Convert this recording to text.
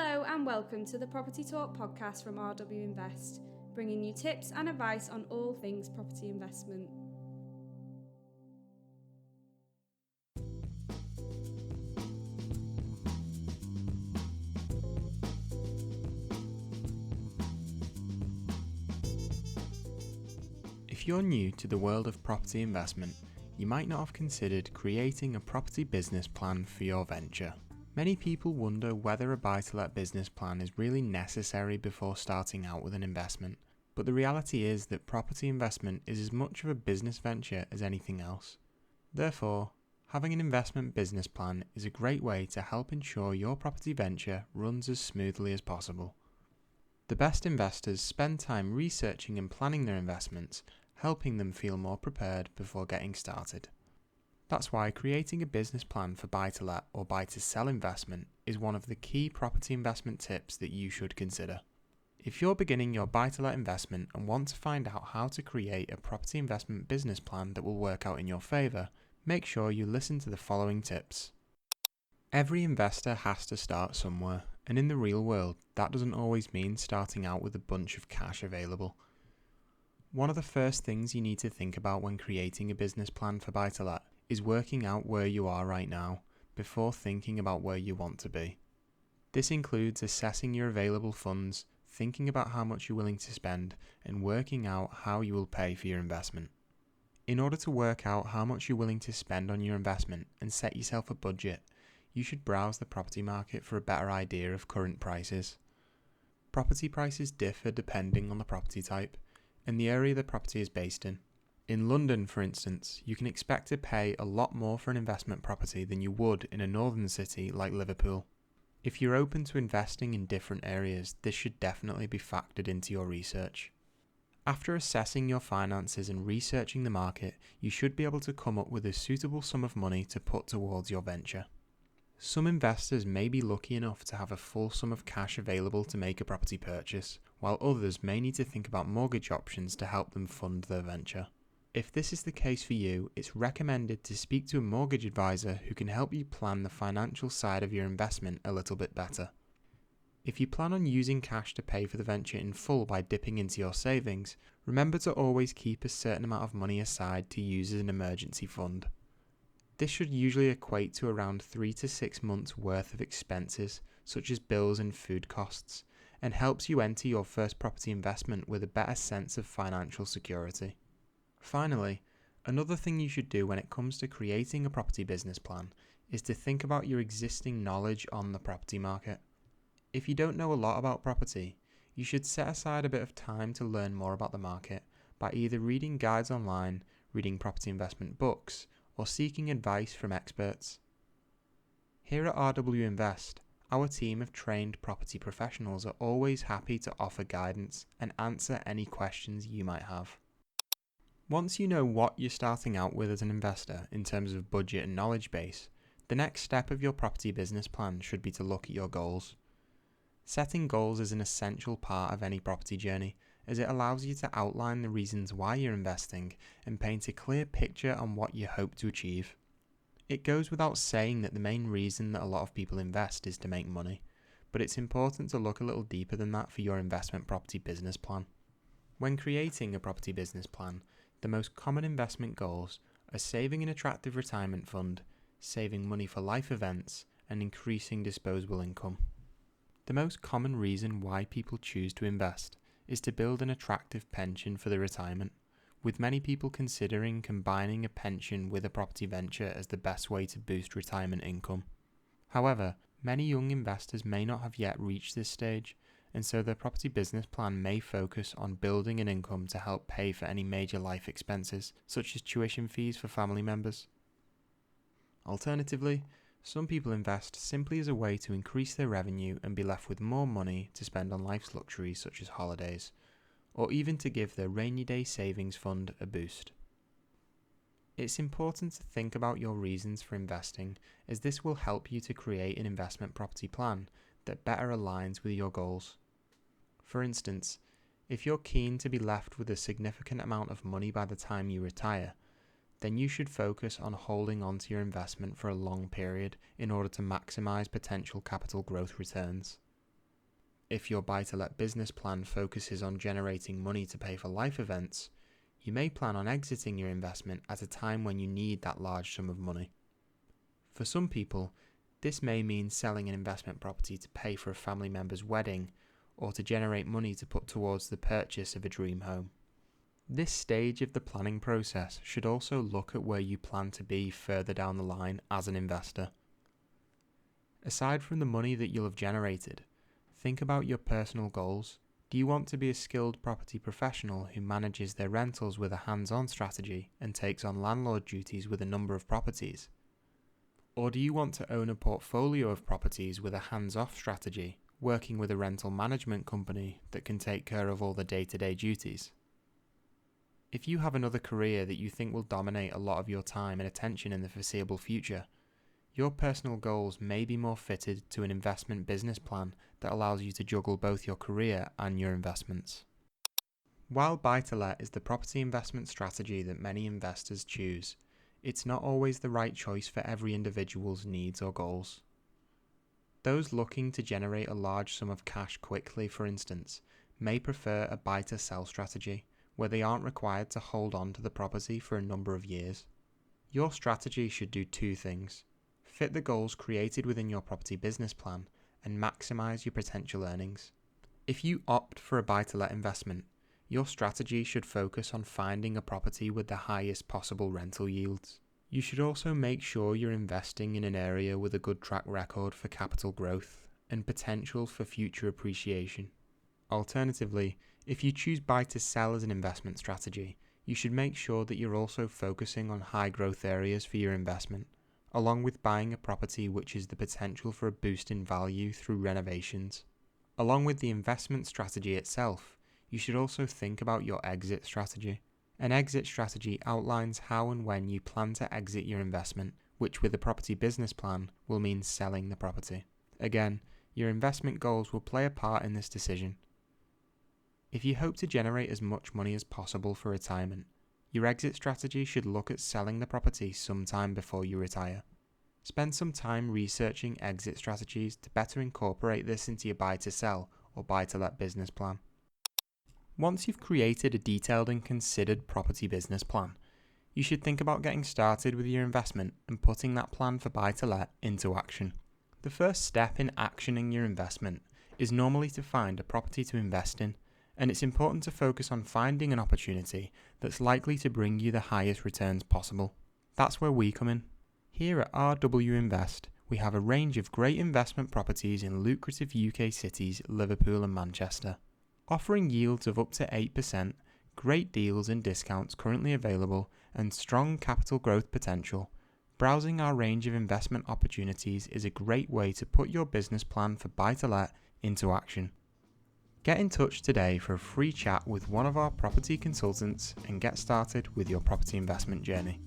Hello and welcome to the Property Talk podcast from RWinvest, bringing you tips and advice on all things property investment. If you're new to the world of property investment, you might not have considered creating a property business plan for your venture. Many people wonder whether a buy-to-let business plan is really necessary before starting out with an investment, but the reality is that property investment is as much of a business venture as anything else. Therefore, having an investment business plan is a great way to help ensure your property venture runs as smoothly as possible. The best investors spend time researching and planning their investments, helping them feel more prepared before getting started. That's why creating a business plan for buy-to-let or buy-to-sell investment is one of the key property investment tips that you should consider. If you're beginning your buy-to-let investment and want to find out how to create a property investment business plan that will work out in your favour, make sure you listen to the following tips. Every investor has to start somewhere, and in the real world, that doesn't always mean starting out with a bunch of cash available. One of the first things you need to think about when creating a business plan for buy-to-let is working out where you are right now before thinking about where you want to be. This includes assessing your available funds, thinking about how much you're willing to spend, and working out how you will pay for your investment. In order to work out how much you're willing to spend on your investment and set yourself a budget, you should browse the property market for a better idea of current prices. Property prices differ depending on the property type and the area the property is based in. In London, for instance, you can expect to pay a lot more for an investment property than you would in a northern city like Liverpool. If you're open to investing in different areas, this should definitely be factored into your research. After assessing your finances and researching the market, you should be able to come up with a suitable sum of money to put towards your venture. Some investors may be lucky enough to have a full sum of cash available to make a property purchase, while others may need to think about mortgage options to help them fund their venture. If this is the case for you, it's recommended to speak to a mortgage advisor who can help you plan the financial side of your investment a little bit better. If you plan on using cash to pay for the venture in full by dipping into your savings, remember to always keep a certain amount of money aside to use as an emergency fund. This should usually equate to around 3 to 6 months worth of expenses, such as bills and food costs, and helps you enter your first property investment with a better sense of financial security. Finally, another thing you should do when it comes to creating a property business plan is to think about your existing knowledge on the property market. If you don't know a lot about property, you should set aside a bit of time to learn more about the market by either reading guides online, reading property investment books, or seeking advice from experts. Here at RWinvest, our team of trained property professionals are always happy to offer guidance and answer any questions you might have. Once you know what you're starting out with as an investor in terms of budget and knowledge base, the next step of your property business plan should be to look at your goals. Setting goals is an essential part of any property journey, as it allows you to outline the reasons why you're investing and paint a clear picture on what you hope to achieve. It goes without saying that the main reason that a lot of people invest is to make money, but it's important to look a little deeper than that for your investment property business plan. When creating a property business plan, the most common investment goals are saving an attractive retirement fund, saving money for life events, and increasing disposable income. The most common reason why people choose to invest is to build an attractive pension for their retirement, with many people considering combining a pension with a property venture as the best way to boost retirement income. However, many young investors may not have yet reached this stage, and so their property business plan may focus on building an income to help pay for any major life expenses, such as tuition fees for family members. Alternatively, some people invest simply as a way to increase their revenue and be left with more money to spend on life's luxuries such as holidays, or even to give their rainy day savings fund a boost. It's important to think about your reasons for investing, as this will help you to create an investment property plan that better aligns with your goals. For instance, if you're keen to be left with a significant amount of money by the time you retire, then you should focus on holding onto your investment for a long period in order to maximize potential capital growth returns. if your buy-to-let business plan focuses on generating money to pay for life events, you may plan on exiting your investment at a time when you need that large sum of money. For some people, this may mean selling an investment property to pay for a family member's wedding or to generate money to put towards the purchase of a dream home. This stage of the planning process should also look at where you plan to be further down the line as an investor. Aside from the money that you'll have generated, think about your personal goals. Do you want to be a skilled property professional who manages their rentals with a hands-on strategy and takes on landlord duties with a number of properties? Or do you want to own a portfolio of properties with a hands-off strategy, working with a rental management company that can take care of all the day-to-day duties? If you have another career that you think will dominate a lot of your time and attention in the foreseeable future, your personal goals may be more fitted to an investment business plan that allows you to juggle both your career and your investments. While buy-to-let is the property investment strategy that many investors choose, it's not always the right choice for every individual's needs or goals. Those looking to generate a large sum of cash quickly, for instance, may prefer a buy-to-sell strategy, where they aren't required to hold on to the property for a number of years. Your strategy should do two things: fit the goals created within your property business plan and maximize your potential earnings. If you opt for a buy-to-let investment, your strategy should focus on finding a property with the highest possible rental yields. You should also make sure you're investing in an area with a good track record for capital growth and potential for future appreciation. Alternatively, if you choose buy-to-sell as an investment strategy, you should make sure that you're also focusing on high growth areas for your investment, along with buying a property which has the potential for a boost in value through renovations. Along with the investment strategy itself, you should also think about your exit strategy. An exit strategy outlines how and when you plan to exit your investment, which with a property business plan will mean selling the property. Again, your investment goals will play a part in this decision. If you hope to generate as much money as possible for retirement, your exit strategy should look at selling the property sometime before you retire. Spend some time researching exit strategies to better incorporate this into your buy-to-sell or buy-to-let business plan. Once you've created a detailed and considered property business plan, you should think about getting started with your investment and putting that plan for buy-to-let into action. The first step in actioning your investment is normally to find a property to invest in, and it's important to focus on finding an opportunity that's likely to bring you the highest returns possible. That's where we come in. Here at RWinvest, we have a range of great investment properties in lucrative UK cities, Liverpool and Manchester. Offering yields of up to 8%, great deals and discounts currently available, and strong capital growth potential, browsing our range of investment opportunities is a great way to put your business plan for buy-to-let into action. Get in touch today for a free chat with one of our property consultants and get started with your property investment journey.